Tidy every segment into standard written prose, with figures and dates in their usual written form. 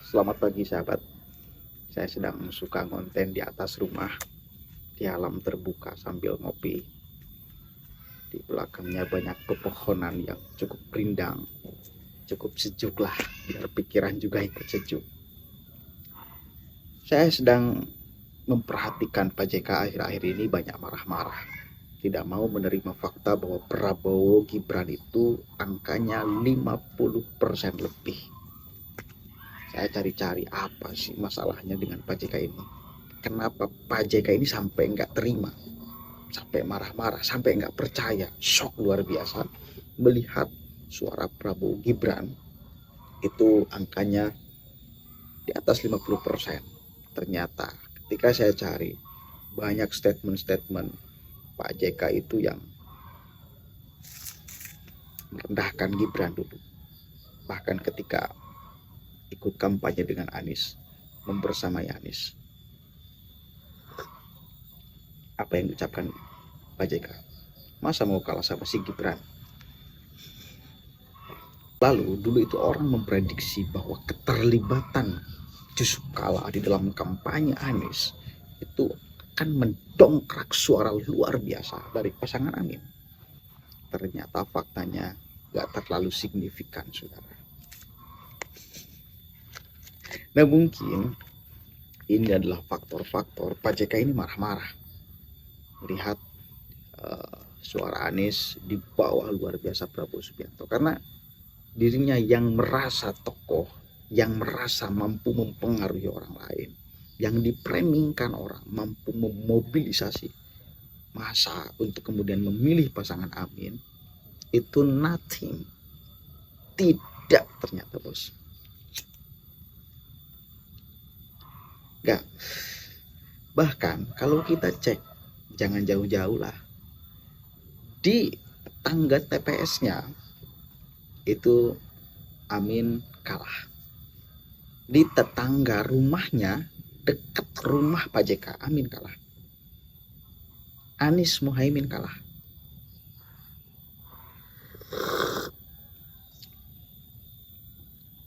Selamat pagi sahabat. Saya sedang suka konten di atas rumah, di alam terbuka sambil ngopi. Di belakangnya banyak pepohonan yang cukup rindang, cukup sejuk lah, biar pikiran juga ikut sejuk. Saya sedang memperhatikan Pak JK akhir-akhir ini banyak marah-marah. Tidak mau menerima fakta bahwa Prabowo Gibran itu angkanya 50% lebih. Saya cari-cari apa sih masalahnya dengan Pak JK ini. Kenapa Pak JK ini sampai nggak terima, sampai marah-marah, sampai nggak percaya, shock luar biasa melihat suara Prabowo Gibran itu angkanya di atas 50%. Ternyata ketika saya cari banyak statement-statement Pak JK itu yang merendahkan Gibran dulu. Bahkan ketika ikut kampanye dengan Anies, membersamai Anies. Apa yang diucapkan Pak JK? Masa mau kalah sama si Gibran? Lalu dulu itu orang memprediksi bahwa keterlibatan Yusuf Kala di dalam kampanye Anies itu akan mendongkrak suara luar biasa dari pasangan Amin. Ternyata faktanya gak terlalu signifikan, saudara. Nah, mungkin ini adalah faktor-faktor Pak JK ini marah-marah melihat suara Anies di bawah luar biasa Prabowo Subianto, karena dirinya yang merasa tokoh, yang merasa mampu mempengaruhi orang lain, yang dipramingkan orang mampu memobilisasi massa untuk kemudian memilih pasangan Amin, itu nothing. Tidak, ternyata bos. Enggak. Bahkan kalau kita cek, jangan jauh-jauh lah, di tangga TPS-nya itu Amin kalah. Di tetangga rumahnya, dekat rumah Pak JK, Amin kalah. Anies Muhaimin kalah.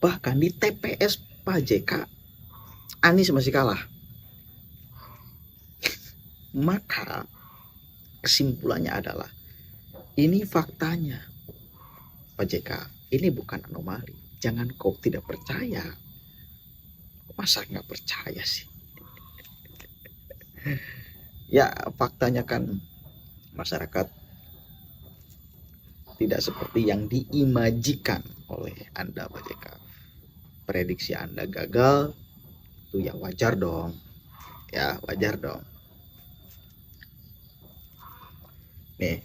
Bahkan di TPS Pak JK, Anies masih kalah. Maka kesimpulannya adalah ini faktanya Pak JK, ini bukan anomali. Jangan kau tidak percaya. Masa nggak percaya sih? Ya, faktanya kan masyarakat tidak seperti yang diimajikan oleh Anda Pak JK. Prediksi Anda gagal, itu ya wajar dong. Ya, wajar dong. Nih,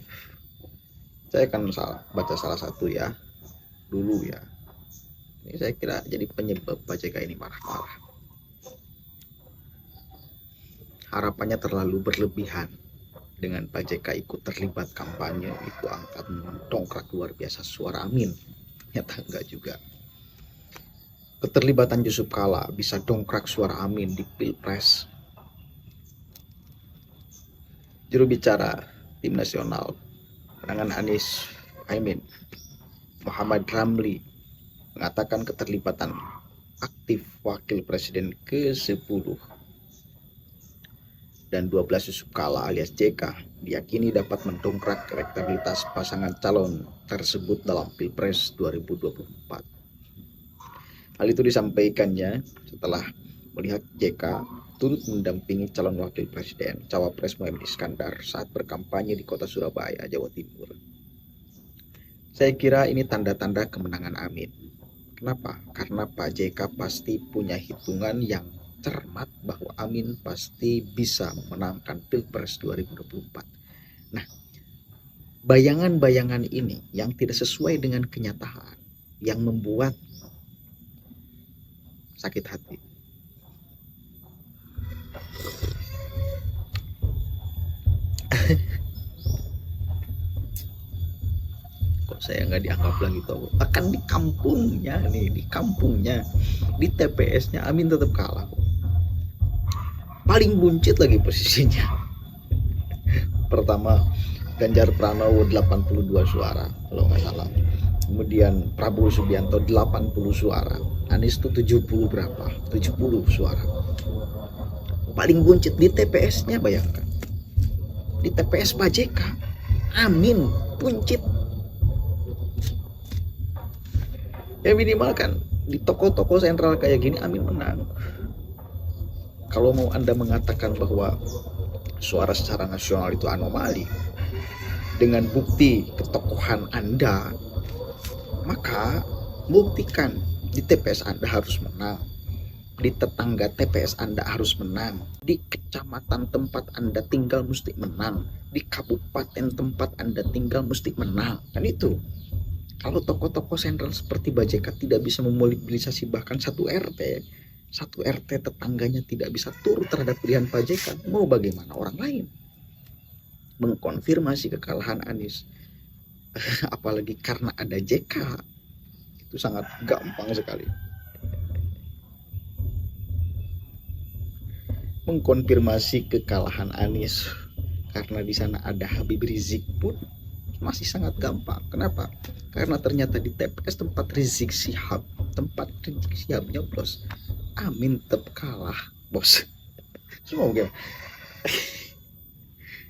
saya akan baca salah satu ya, dulu ya. Ini saya kira jadi penyebab Pak JK ini marah-marah. Harapannya terlalu berlebihan. Dengan Pak JK ikut terlibat kampanye, itu akan mendongkrak luar biasa suara Amin. Ternyata enggak juga. Keterlibatan Yusuf Kala bisa dongkrak suara Amin di Pilpres. Juru bicara Tim Nasional Pemenangan Anies Muhaimin, Muhammad Ramli, mengatakan keterlibatan aktif Wakil Presiden ke-10 dan 12 Yusuf Kala alias JK diyakini dapat mendongkrak elektabilitas pasangan calon tersebut dalam Pilpres 2024. Hal itu disampaikannya setelah melihat JK turut mendampingi calon wakil presiden Cawapres Muhaimin Iskandar saat berkampanye di kota Surabaya, Jawa Timur. Saya kira ini tanda-tanda kemenangan Amin. Kenapa? Karena Pak JK pasti punya hitungan yang cermat bahwa Amin pasti bisa memenangkan Pilpres 2024. Nah, bayangan-bayangan ini yang tidak sesuai dengan kenyataan yang membuat sakit hati. Kok saya nggak dianggap lagi tahu? Akan di kampungnya nih, di kampungnya, di TPS-nya Amin tetap kalah. Paling buncit lagi posisinya. Pertama Ganjar Pranowo 82 suara kalau nggak salah. Kemudian Prabowo Subianto 80 suara, Anies itu 70 berapa? 70 suara. Paling buncit di TPS-nya, bayangkan. Di TPS Pak JK, Amin buncit. Ya minimal kan di toko-toko sentral kayak gini Amin menang. Kalau mau Anda mengatakan bahwa suara secara nasional itu anomali dengan bukti ketokohan Anda, maka buktikan di TPS Anda harus menang, di tetangga TPS Anda harus menang, di kecamatan tempat Anda tinggal mesti menang, di kabupaten tempat Anda tinggal mesti menang. Kan itu. Kalau tokoh-tokoh sentral seperti Bajeka tidak bisa memobilisasi bahkan satu RT tetangganya tidak bisa turut terhadap pilihan Pak JK, mau bagaimana orang lain mengkonfirmasi kekalahan Anies? Apalagi karena ada JK, itu sangat gampang sekali mengkonfirmasi kekalahan Anies. Karena di sana ada Habib Rizik pun masih sangat gampang. Kenapa? Karena ternyata di TPS tempat Rizik Syihab nyoblos, Amin tetap kalah, bos. Semua bagaimana?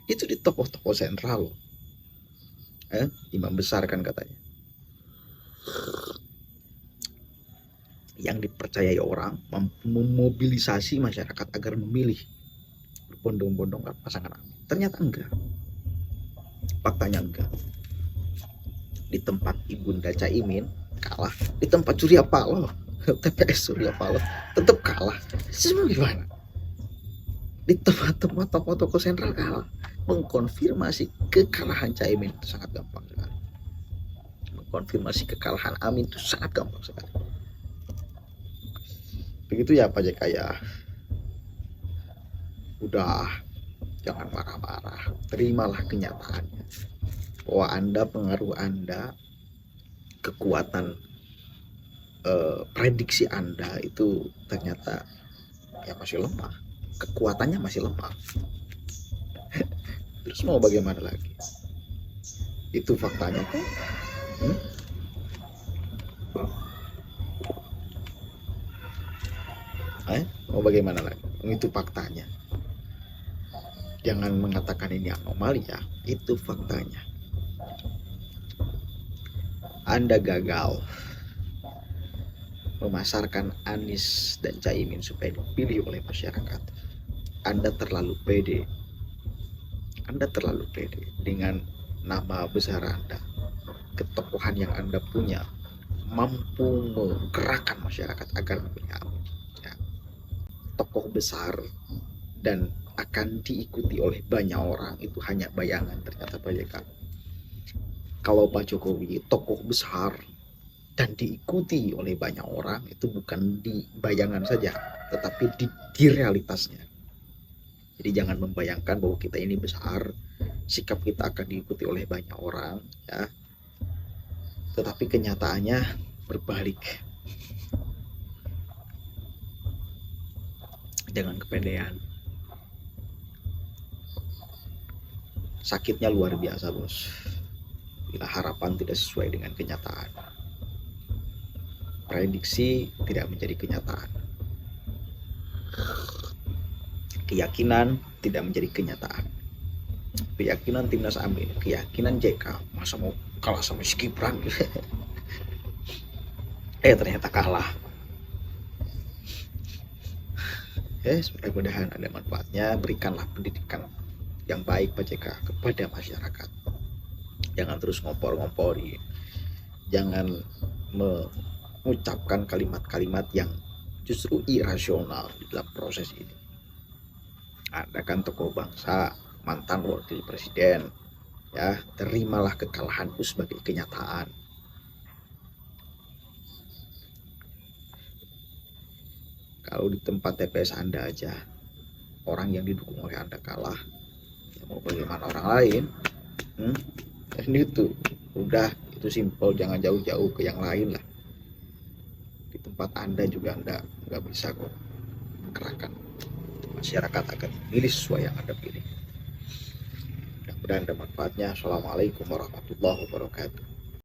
Itu di tokoh-tokoh sentral. Imam besar kan katanya. Yang dipercayai orang memobilisasi masyarakat agar memilih berbondong-bondong pasangan Amin. Ternyata enggak. Faktanya enggak. Di tempat Ibunda Caimin kalah, di tempat Surya Paloh, TPS Surya Paloh tetap kalah. Semua gimana? Di tempat-tempat tokoh-tokoh sentral kalah. Mengkonfirmasi kekalahan Caimin itu sangat gampang sekali. Mengkonfirmasi kekalahan Amin itu sangat gampang sekali. Begitu ya Pak JK ya. Udah, jangan marah-marah. Terimalah kenyataannya. Bahwa Anda, pengaruh Anda, kekuatan prediksi Anda itu ternyata ya masih lemah. Kekuatannya masih lemah. Terus mau bagaimana lagi? Itu faktanya kan? Mau bagaimana lagi? Itu faktanya. Jangan mengatakan ini anomali ya. Itu faktanya. Anda gagal memasarkan Anies dan Caimin supaya dipilih oleh masyarakat. Anda terlalu pede. Anda terlalu pede dengan nama besar Anda. Ketokohan yang Anda punya mampu menggerakkan masyarakat agar memilih Amin. Ya. Tokoh besar dan akan diikuti oleh banyak orang itu hanya bayangan ternyata Pak JK. Kalau Pak Jokowi tokoh besar dan diikuti oleh banyak orang, itu bukan di bayangan saja, tetapi di realitasnya. Jadi jangan membayangkan bahwa kita ini besar, sikap kita akan diikuti oleh banyak orang, ya. Tetapi kenyataannya berbalik. Dengan kepedean. Sakitnya luar biasa, bos. Bila harapan tidak sesuai dengan kenyataan, prediksi tidak menjadi kenyataan, keyakinan tidak menjadi kenyataan, keyakinan timnas Amin, keyakinan JK masa mau kalah sama si Gibran ternyata kalah. Mudah-mudahan ada manfaatnya. Berikanlah pendidikan yang baik Pak JK kepada masyarakat. Jangan terus ngompor-ngompori, jangan mengucapkan kalimat-kalimat yang justru irasional di dalam proses ini. Anda kan tokoh bangsa, mantan wakil presiden, ya, terimalah kekalahanku sebagai kenyataan. Kalau di tempat TPS Anda aja orang yang didukung oleh Anda kalah, ya mau bagaimana orang lain? Ini itu udah, itu simpel, jangan jauh-jauh ke yang lain lah. Di tempat Anda juga Anda nggak bisa kok menggerakkan masyarakat akan memilih sesuai yang Anda pilih. Mudah-mudahan ada manfaatnya. Assalamualaikum warahmatullahi wabarakatuh.